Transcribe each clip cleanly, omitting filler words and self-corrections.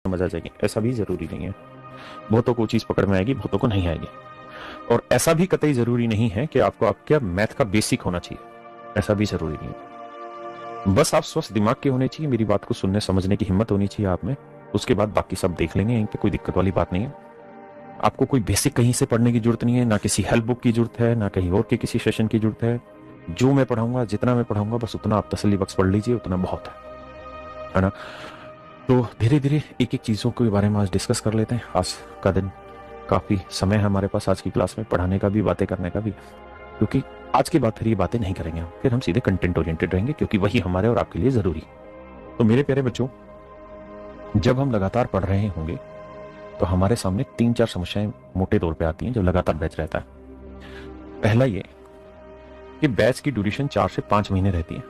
समझ आ जाएगी, ऐसा भी जरूरी नहीं है। बहुतों को चीज पकड़ में आएगी, बहुतों को नहीं आएगी। और ऐसा भी कतई जरूरी नहीं है कि आपको आपके मैथ का बेसिक होना चाहिए, ऐसा भी जरूरी नहीं है। बस आप स्वस्थ दिमाग के होने चाहिए, मेरी बात को सुनने समझने की हिम्मत होनी चाहिए आप में। उसके बाद बाकी सब देख लेंगे, यहीं पे कोई दिक्कत वाली बात नहीं है। आपको कोई बेसिक कहीं से पढ़ने की जरूरत नहीं है, ना किसी हेल्प बुक की जरूरत है, ना कहीं और के किसी सेशन की जरूरत है। जो मैं पढ़ाऊंगा, जितना मैं पढ़ाऊंगा, बस उतना आप तसल्ली बख्श पढ़ लीजिए, उतना बहुत है ना। तो धीरे धीरे एक एक चीजों के बारे में आज डिस्कस कर लेते हैं। आज का दिन काफी समय है हमारे पास आज की क्लास में, पढ़ाने का भी, बातें करने का भी, क्योंकि आज के बाद फिर ये बातें नहीं करेंगे हम, फिर हम सीधे कंटेंट ओरिएंटेड रहेंगे, क्योंकि वही हमारे और आपके लिए जरूरी। तो मेरे प्यारे बच्चों, जब हम लगातार पढ़ रहे होंगे तो हमारे सामने 3-4 समस्याएं मोटे तौर पे आती हैं जब लगातार बैच रहता है। पहला ये कि बैच की ड्यूरेशन 4 से 5 महीने रहती है,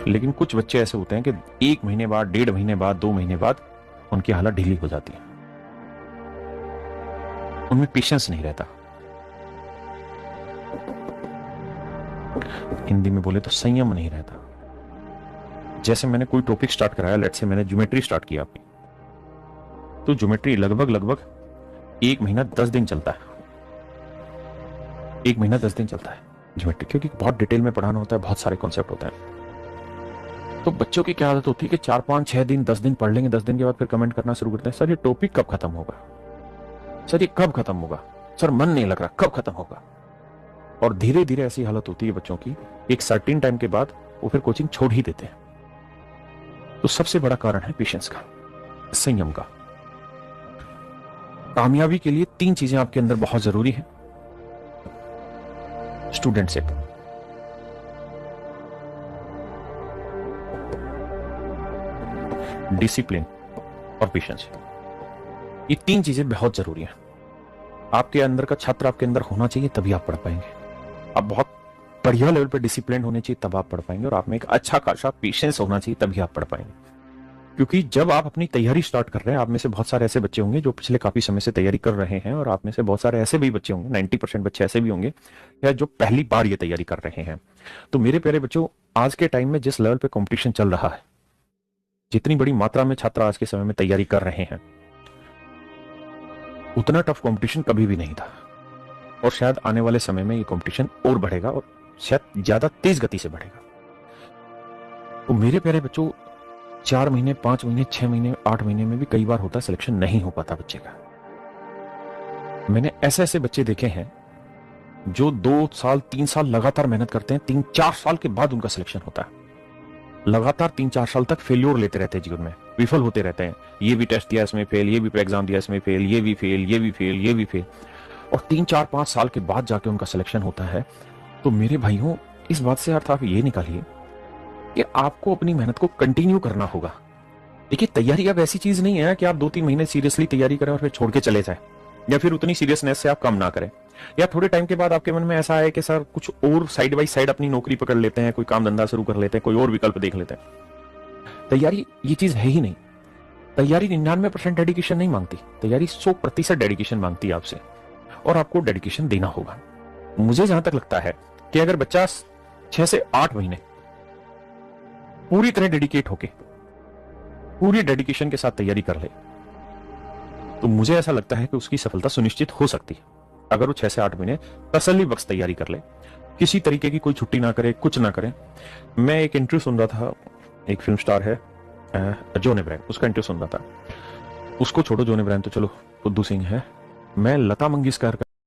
लेकिन कुछ बच्चे ऐसे होते हैं कि 1 महीने बाद, 1.5 महीने बाद, 2 महीने बाद उनकी हालत ढीली हो जाती है, उनमें पेशेंस नहीं रहता। हिंदी में बोले तो संयम नहीं रहता। जैसे मैंने कोई टॉपिक स्टार्ट कराया, लेट्स से मैंने ज्योमेट्री स्टार्ट किया आपकी, तो ज्योमेट्री लगभग 1 महीना 10 दिन चलता है। 1 महीना 10 दिन चलता है ज्योमेट्री, क्योंकि बहुत डिटेल में पढ़ाना होता है, बहुत सारे कॉन्सेप्ट होते हैं। तो बच्चों की क्या आदत होती है कि 4, 5, 6 दिन, 10 दिन पढ़ लेंगे, 10 दिन के बाद फिर कमेंट करना शुरू करते हैं, सर ये टॉपिक कब खत्म होगा, सर ये कब खत्म होगा, सर मन नहीं लग रहा, कब खत्म होगा। और धीरे धीरे ऐसी हालत होती है बच्चों की, एक सर्टेन टाइम के बाद वो फिर कोचिंग छोड़ ही देते हैं। तो सबसे बड़ा कारण है पेशेंस का, संयम का। कामयाबी के लिए 3 चीजें आपके अंदर बहुत जरूरी है स्टूडेंटशिप, डिसिप्लिन और पेशेंस। ये 3 चीजें बहुत जरूरी हैं। आपके अंदर का छात्र आपके अंदर होना चाहिए, तभी आप पढ़ पाएंगे। आप बहुत बढ़िया लेवल पे डिसिप्लिन होने चाहिए, तब आप पढ़ पाएंगे। और आप में एक अच्छा खासा पेशेंस होना चाहिए, तभी आप पढ़ पाएंगे। क्योंकि जब आप अपनी तैयारी स्टार्ट कर रहे हैं, आप में से बहुत सारे ऐसे बच्चे होंगे जो पिछले काफी समय से तैयारी कर रहे हैं, और आप में से बहुत सारे ऐसे भी बच्चे होंगे, 90% बच्चे ऐसे भी होंगे या जो पहली बार ये तैयारी कर रहे हैं। तो मेरे प्यारे बच्चों, आज के टाइम में जिस लेवल पे कंपटीशन चल रहा है, जितनी बड़ी मात्रा में छात्र आज के समय में तैयारी कर रहे हैं, उतना टफ कंपटीशन कभी भी नहीं था। और शायद आने वाले समय में ये कंपटीशन और बढ़ेगा, और शायद ज्यादा तेज गति से बढ़ेगा। तो मेरे प्यारे बच्चों, 4 महीने, 5 महीने, 6 महीने, 8 महीने में भी कई बार होता है सिलेक्शन नहीं हो पाता बच्चे का। मैंने ऐसे ऐसे बच्चे देखे हैं जो 2 साल, 3 साल लगातार मेहनत करते हैं, 3-4 साल के बाद उनका सिलेक्शन होता है। लगातार 3-4 साल तक फेल्योर लेते रहते हैं, जीवन में विफल होते रहते हैं। ये भी टेस्ट दिया इसमें फेल, ये भी एग्जाम दिया इसमें फेल, ये भी फेल, ये भी फेल, ये भी फेल, और 3-4-5 साल के बाद जाके उनका सिलेक्शन होता है। तो मेरे भाइयों, इस बात से अर्थ आप ये निकालिए कि आपको अपनी मेहनत को कंटिन्यू करना होगा। देखिए, तैयारी अब ऐसी चीज नहीं है कि आप 2-3 महीने सीरियसली तैयारी करें और फिर छोड़ के चले जाए, या फिर उतनी सीरियसनेस से आप काम ना करें, या थोड़े टाइम के बाद आपके मन में ऐसा आए कि सर कुछ और साइड बाई साइड अपनी नौकरी पकड़ लेते हैं, कोई काम धंधा शुरू कर लेते हैं, कोई और विकल्प देख लेते हैं। तैयारी ये चीज है ही नहीं। तैयारी 99% डेडिकेशन नहीं मांगती, तैयारी 100% डेडिकेशन मांगती है आपसे, और आपको डेडिकेशन देना होगा। मुझे जहां तक लगता है कि अगर बच्चा 6 से 8 महीने पूरी तरह डेडिकेट होके, पूरी डेडिकेशन के साथ तैयारी कर ले, तो मुझे ऐसा लगता है कि उसकी सफलता सुनिश्चित हो सकती है। अगर वो 6 से 8 महीने तसल्ली बख्श तैयारी कर ले, किसी तरीके की कोई छुट्टी ना करे, कुछ ना करे। मैं एक इंटरव्यू सुन रहा था, एक फिल्म स्टार है जॉन अब्राहम, उसका इंटरव्यू सुन रहा था। उसको छोड़ो, जॉन अब्राहम तो चलो बुद्धू सिंह है, मैं लता मंगेशकर